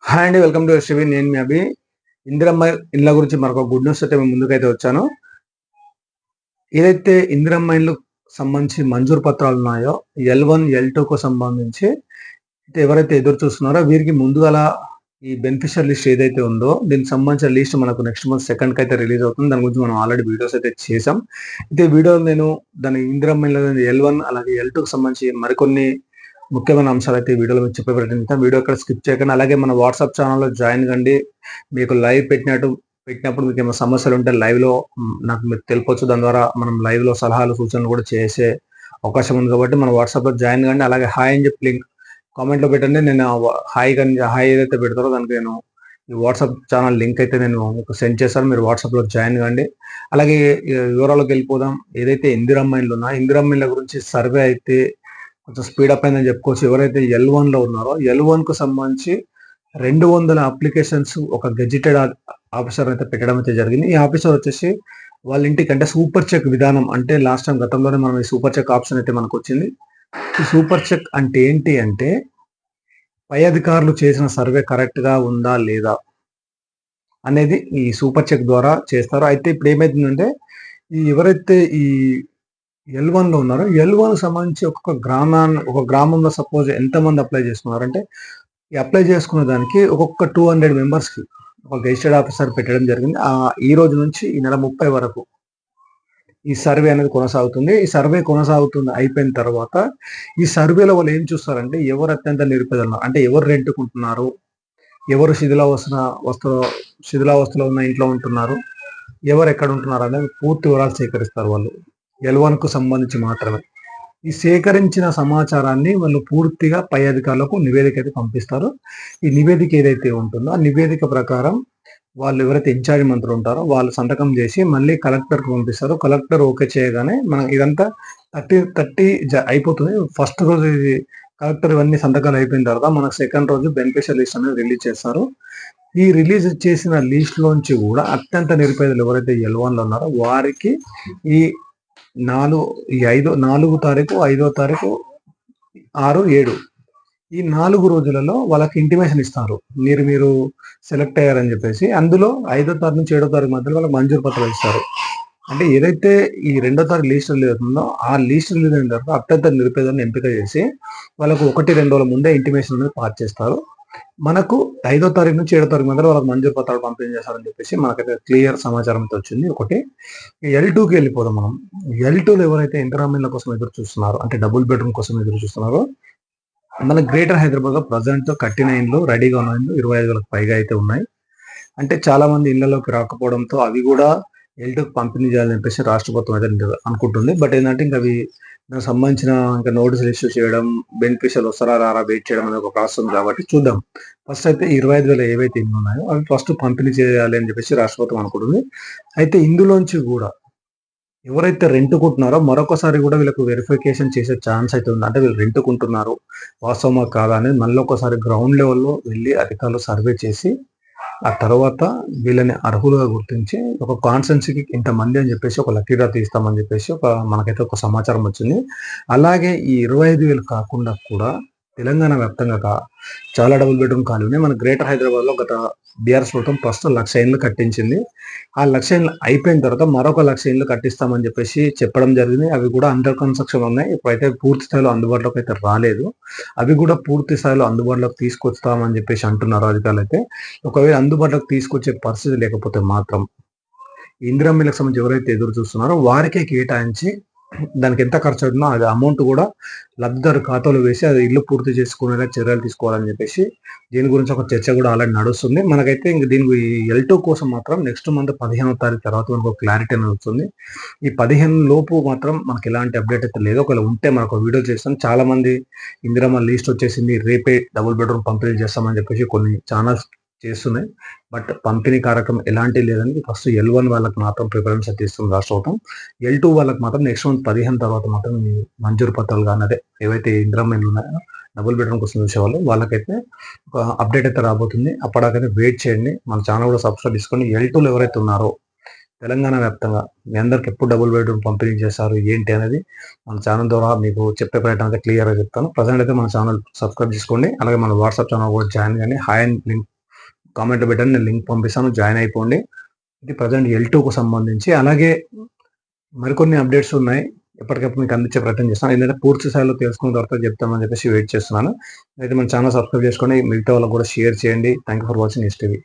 Hi అండి. Welcome to STV. నేను మీ అభి. ఇందిరమ్మ ఇండ్ల గురించి మరొక గుడ్ న్యూస్ అయితే మీ ముందుకైతే వచ్చాను. ఏదైతే ఇందిరమ్మ ఇండ్లు సంబంధించి మంజూరు పత్రాలున్నాయో ఎల్1, ఎల్2కు సంబంధించి అయితే ఎవరైతే ఎదురు చూస్తున్నారో వీరికి ముందుగాల ఈ బెనిఫిషియర్ లిస్ట్ ఏదైతే ఉందో దీనికి సంబంధించిన లిస్ట్ మనకు నెక్స్ట్ మంత్ 2కి అయితే రిలీజ్ అవుతుంది. దాని గురించి మనం ఆల్రెడీ వీడియోస్ అయితే చేసాం. అయితే వీడియోలో నేను దాని ఇందిరమ్మ ఇండ్ల ఎల్1 అలాగే ఎల్2కి సంబంధించి మరికొన్ని ముఖ్యమైన అంశాలైతే ఈ వీడియోలో మీకు చెప్పే ప్రయత్నం చేస్తాను. వీడియో ఎక్కడ స్కిప్ చేయకండి. అలాగే మన వాట్సాప్ ఛానల్‌లో జాయిన్ కండి. మీకు లైవ్ పెట్టినప్పుడు మీకేమైనా సమస్యలుంటే లైవ్‌లో నాకు మీరు తెలపొచ్చు. దాని ద్వారా మనం లైవ్‌లో సలహాలు, సూచనలు కూడా చేసే అవకాశం ఉంది కాబట్టి మన వాట్సాప్‌లో జాయిన్ కండి. అలాగే హాయ్ అని చెప్పి లింక్ కామెంట్‌లో పెట్టండి. నేను హాయ్ ఏదైతే పెడతారో దానికి నేను ఈ వాట్సాప్ ఛానల్ లింక్ అయితే నేను మీకు సెండ్ చేస్తాను. మీరు వాట్సాప్‌లో జాయిన్ కండి. అలాగే వివరాల్లోకి వెళ్ళిపోదాం. ఏదైతే ఇందిరమ్మ ఇండ్లు ఉన్నాయో ఇందిరమ్మ ఇండ్ల గురించి సర్వే అయితే కొంచెం స్పీడప్ అయిందని చెప్పుకోవచ్చు. ఎవరైతే ఎల్1లో ఉన్నారో ఎల్1కు సంబంధించి 200 అప్లికేషన్స్ ఒక గెజిటెడ్ ఆఫీసర్ అయితే పెట్టడం అయితే జరిగింది. ఈ ఆఫీసర్ వచ్చేసి వాళ్ళ ఇంటికి అంటే సూపర్ చెక్ విధానం అంటే లాస్ట్ టైం గతంలోనే మనం ఈ సూపర్ చెక్ ఆప్షన్ అయితే మనకు వచ్చింది. ఈ సూపర్ చెక్ అంటే ఏంటి అంటే పై అధికారులు చేసిన సర్వే కరెక్ట్‌గా ఉందా లేదా అనేది ఈ సూపర్ చెక్ ద్వారా చేస్తారు. అయితే ఇప్పుడు ఏమైతుందంటే ఎవరైతే ఈ ఎల్1లో ఉన్నారో ఎల్1కి సంబంధించి ఒక గ్రామంలో సపోజ్ ఎంతమంది అప్లై చేసుకున్నారంటే ఈ అప్లై చేసుకున్న దానికి ఒక్కొక్క 200 మెంబర్స్‌కి ఒక గెజిటెడ్ ఆఫీసర్ పెట్టడం జరిగింది. ఈ రోజు నుంచి ఈ నెల 30 వరకు ఈ సర్వే అనేది కొనసాగుతుంది. ఈ సర్వే అయిపోయిన తర్వాత ఈ సర్వేలో వాళ్ళు ఏం చూస్తారంటే ఎవరు అత్యంత నిరుపేదలున్నారు. అంటే ఎవరు రెంట్‌కుంటున్నారు, ఎవరు శిథిలావస్థలో ఉన్న ఇంట్లో ఉంటున్నారు, ఎవరు ఎక్కడ ఉంటున్నారు అనేది పూర్తి వివరాలు సేకరిస్తారు వాళ్ళు. ఎల్1కు సంబంధించి మాత్రమే. ఈ సేకరించిన సమాచారాన్ని వాళ్ళు పూర్తిగా పై అధికారులకు నివేదిక అయితే పంపిస్తారు. ఈ నివేదిక ఏదైతే ఉంటుందో ఆ నివేదిక ప్రకారం వాళ్ళు ఎవరైతే ఇన్ఛార్జ్ మంత్రులు ఉంటారో వాళ్ళు సంతకం చేసి మళ్ళీ కలెక్టర్‌కి పంపిస్తారు. కలెక్టర్ ఓకే చేయగానే మనం ఇదంతా 30 అయిపోతుంది. ఫస్ట్ రోజు ఇది కలెక్టర్ ఇవన్నీ సంతకాలు అయిపోయిన తర్వాత మనకు సెకండ్ రోజు బెనిఫిషియర్ లిస్ట్ అనేది రిలీజ్ చేస్తారు. ఈ రిలీజ్ చేసిన లిస్ట్‌లోంచి కూడా అత్యంత నిరుపేదలు ఎవరైతే ఎల్1లో ఉన్నారో వారికి ఈ 4 తారీఖు, 5 తారీఖు, 6, 7 ఈ 4 రోజులలో వాళ్ళకి ఇంటిమేషన్ ఇస్తారు. మీరు సెలెక్ట్ అయ్యారని చెప్పేసి. అందులో 5 తారీఖు నుంచి 7 తారీఖు మధ్యలో వాళ్ళకి మంజూరు పత్రాలు ఇస్తారు. అంటే ఏదైతే ఈ 2 తారీఖు లిస్ట్ రిలీజ్ అవుతుందో ఆ లిస్ట్ రిలీజ్ అయిన తర్వాత అత్యంత నిరుపేదలను ఎంపిక చేసి వాళ్ళకు 1, 2 రోజుల ముందే ఇంటిమేషన్ అనేది పాస్ చేస్తారు. మనకు 5 తారీఖు నుంచి 7 తారీఖు మధ్యలో వాళ్ళకి మంజూరు పత్రాలు పంపిణీ చేస్తారని చెప్పేసి మనకైతే క్లియర్ సమాచారం అయితే వచ్చింది ఒకటి. ఎల్2కి వెళ్ళిపోదాం మనం. ఎల్2లో ఎవరైతే ఇందిరమ్మ కోసం ఎదురు చూస్తున్నారో అంటే డబుల్ బెడ్రూమ్ కోసం ఎదురు చూస్తున్నారో మన గ్రేటర్ హైదరాబాద్‌లో ప్రెజెంట్ కట్టిన ఇండ్లు రెడీగా ఉన్న ఇండ్లు 25,000కి పైగా అయితే ఉన్నాయి. అంటే చాలా మంది ఇళ్లలోకి రాకపోవడంతో అవి కూడా ఎల్2కి పంపిణీ చేయాలని చెప్పేసి రాష్ట్ర ప్రభుత్వం అయితే అనుకుంటుంది. బట్ ఏంటంటే ఇంక అవి దానికి సంబంధించిన ఇంకా నోటీసులు ఇష్యూ చేయడం, బెనిఫిషియల్ వస్తారా రారా వెయిట్ చేయడం అనేది ఒక ప్రాసెస్ ఉంది కాబట్టి చూద్దాం. ఫస్ట్ అయితే 25,000 ఏవైతే ఇండ్లు ఉన్నాయో అవి ఫస్ట్ పంపిణీ చేయాలి అని చెప్పేసి రాష్ట్ర ప్రభుత్వం అనుకుంటుంది. అయితే ఇందులోంచి కూడా ఎవరైతే రెంట్‌కుంటున్నారో మరొకసారి కూడా వీళ్ళకు వెరిఫికేషన్ చేసే ఛాన్స్ అయితే ఉంది. అంటే వీళ్ళు రెంట్‌కుంటున్నారు వాస్తవమా కాదా అనేది మళ్ళొకసారి గ్రౌండ్ లెవెల్‌లో వెళ్లి అధికారులు సర్వే చేసి ఆ తర్వాత వీళ్ళని అర్హులుగా గుర్తించి ఒక కాన్స్టెన్సీకి ఇంతమంది అని చెప్పేసి ఒక లక్కీ డ్రా తీస్తామని చెప్పేసి మనకైతే ఒక సమాచారం వచ్చింది. అలాగే ఈ 25,000 కాకుండా కూడా తెలంగాణ వ్యాప్తంగా చాలా డబుల్ బెడ్రూమ్ కాలనీ మన గ్రేటర్ హైదరాబాద్‌లో గత బీఆర్ఎస్ ప్రభుత్వం ప్రస్తుతం 1,00,000 ఇండ్లు కట్టించింది. ఆ 1,00,000 ఇండ్లు అయిపోయిన తర్వాత మరొక 1,00,000 ఇండ్లు కట్టిస్తామని చెప్పేసి చెప్పడం జరిగింది. అవి కూడా అండర్ కన్‌స్ట్రక్షన్ ఉన్నాయి. ఇప్పుడైతే పూర్తి స్థాయిలో అందుబాటులోకి అయితే రాలేదు. అవి కూడా పూర్తి స్థాయిలో అందుబాటులోకి తీసుకొస్తామని చెప్పేసి అంటున్నారు అధికారులైతే. ఒకవేళ అందుబాటులోకి తీసుకొచ్చే పరిస్థితి లేకపోతే మాత్రం ఇందిరమ్మ ఇళ్ళకి సంబంధించి ఎవరైతే ఎదురు చూస్తున్నారో వారికే కేటాయించి దానికి ఎంత ఖర్చు అవుతుందో అది అమౌంట్ కూడా లబ్ధిదారు ఖాతాలో వేసి అది ఇల్లు పూర్తి చేసుకునేలా చర్యలు తీసుకోవాలని చెప్పేసి దీని గురించి ఒక చర్చ కూడా ఆల్రెడీ నడుస్తుంది. మనకైతే ఇంక దీనికి ఎల్2 కోసం మాత్రం నెక్స్ట్ మంత్ 15వ తారీఖు తర్వాత మనకు క్లారిటీ అనేది వస్తుంది. ఈ 15 లోపు మాత్రం మనకి ఎలాంటి అప్డేట్ అయితే లేదు. ఒకవేళ ఉంటే మనకు వీడియో చేస్తాను. చాలా మంది ఇందిరమ్మ లిస్ట్ వచ్చేసింది రేపే డబుల్ బెడ్రూమ్ పంపిణీ చేస్తామని చెప్పేసి కొన్ని ఛానల్స్ చేస్తున్నాయి. బట్ పంపిణీ కార్యక్రమం ఎలాంటివి లేదని ఫస్ట్ ఎల్1 వాళ్ళకి మాత్రం ప్రిఫరెన్స్ అయితే ఇస్తుంది రాష్ట్ర ప్రభుత్వం. ఎల్2 వాళ్ళకి మాత్రం నెక్స్ట్ మంత్ 15 తర్వాత మాత్రం ఈ మంజూరు పత్రాలు కానీ అదే ఏవైతే ఇందిరమ్మ ఇల్లు ఉన్నాయో డబుల్ బెడ్రూమ్ కోసం చూసేవాళ్ళు వాళ్ళకైతే ఒక అప్డేట్ అయితే రాబోతుంది. అప్పటిదాకైతే వెయిట్ చేయండి. మన ఛానల్ కూడా సబ్స్క్రైబ్ చేసుకోండి. ఎల్2లో ఎవరైతే ఉన్నారో తెలంగాణ వ్యాప్తంగా మీ అందరికి ఎప్పుడు డబుల్ బెడ్రూమ్ పంపిణీ చేశారు ఏంటి అనేది మన ఛానల్ ద్వారా మీకు చెప్పే ప్రయత్నం అయితే క్లియర్‌గా చెప్తాను. ప్రజెంట్ అయితే మన ఛానల్ సబ్స్క్రైబ్ చేసుకోండి. అలాగే మన వాట్సాప్ ఛానల్ కూడా జాయిన్ కానీ హాయ్ అని లింక్ కామెంట్లో పెట్టండి, నేను లింక్ పంపిస్తాను, జాయిన్ అయిపోండి. ఇది ప్రజెంట్ L2కు సంబంధించి. అలాగే మరికొన్ని అప్డేట్స్ ఉన్నాయి, ఎప్పటికప్పుడు మీకు అందించే ప్రయత్నం చేస్తాను. ఏంటంటే పూర్తి స్థాయిలో తెలుసుకున్న తర్వాత చెప్తామని చెప్పేసి వెయిట్ చేస్తున్నాను. అయితే మన ఛానల్ సబ్స్క్రైబ్ చేసుకోండి, మిగతా వాళ్ళకి కూడా షేర్ చేయండి. Thank you for watching STV.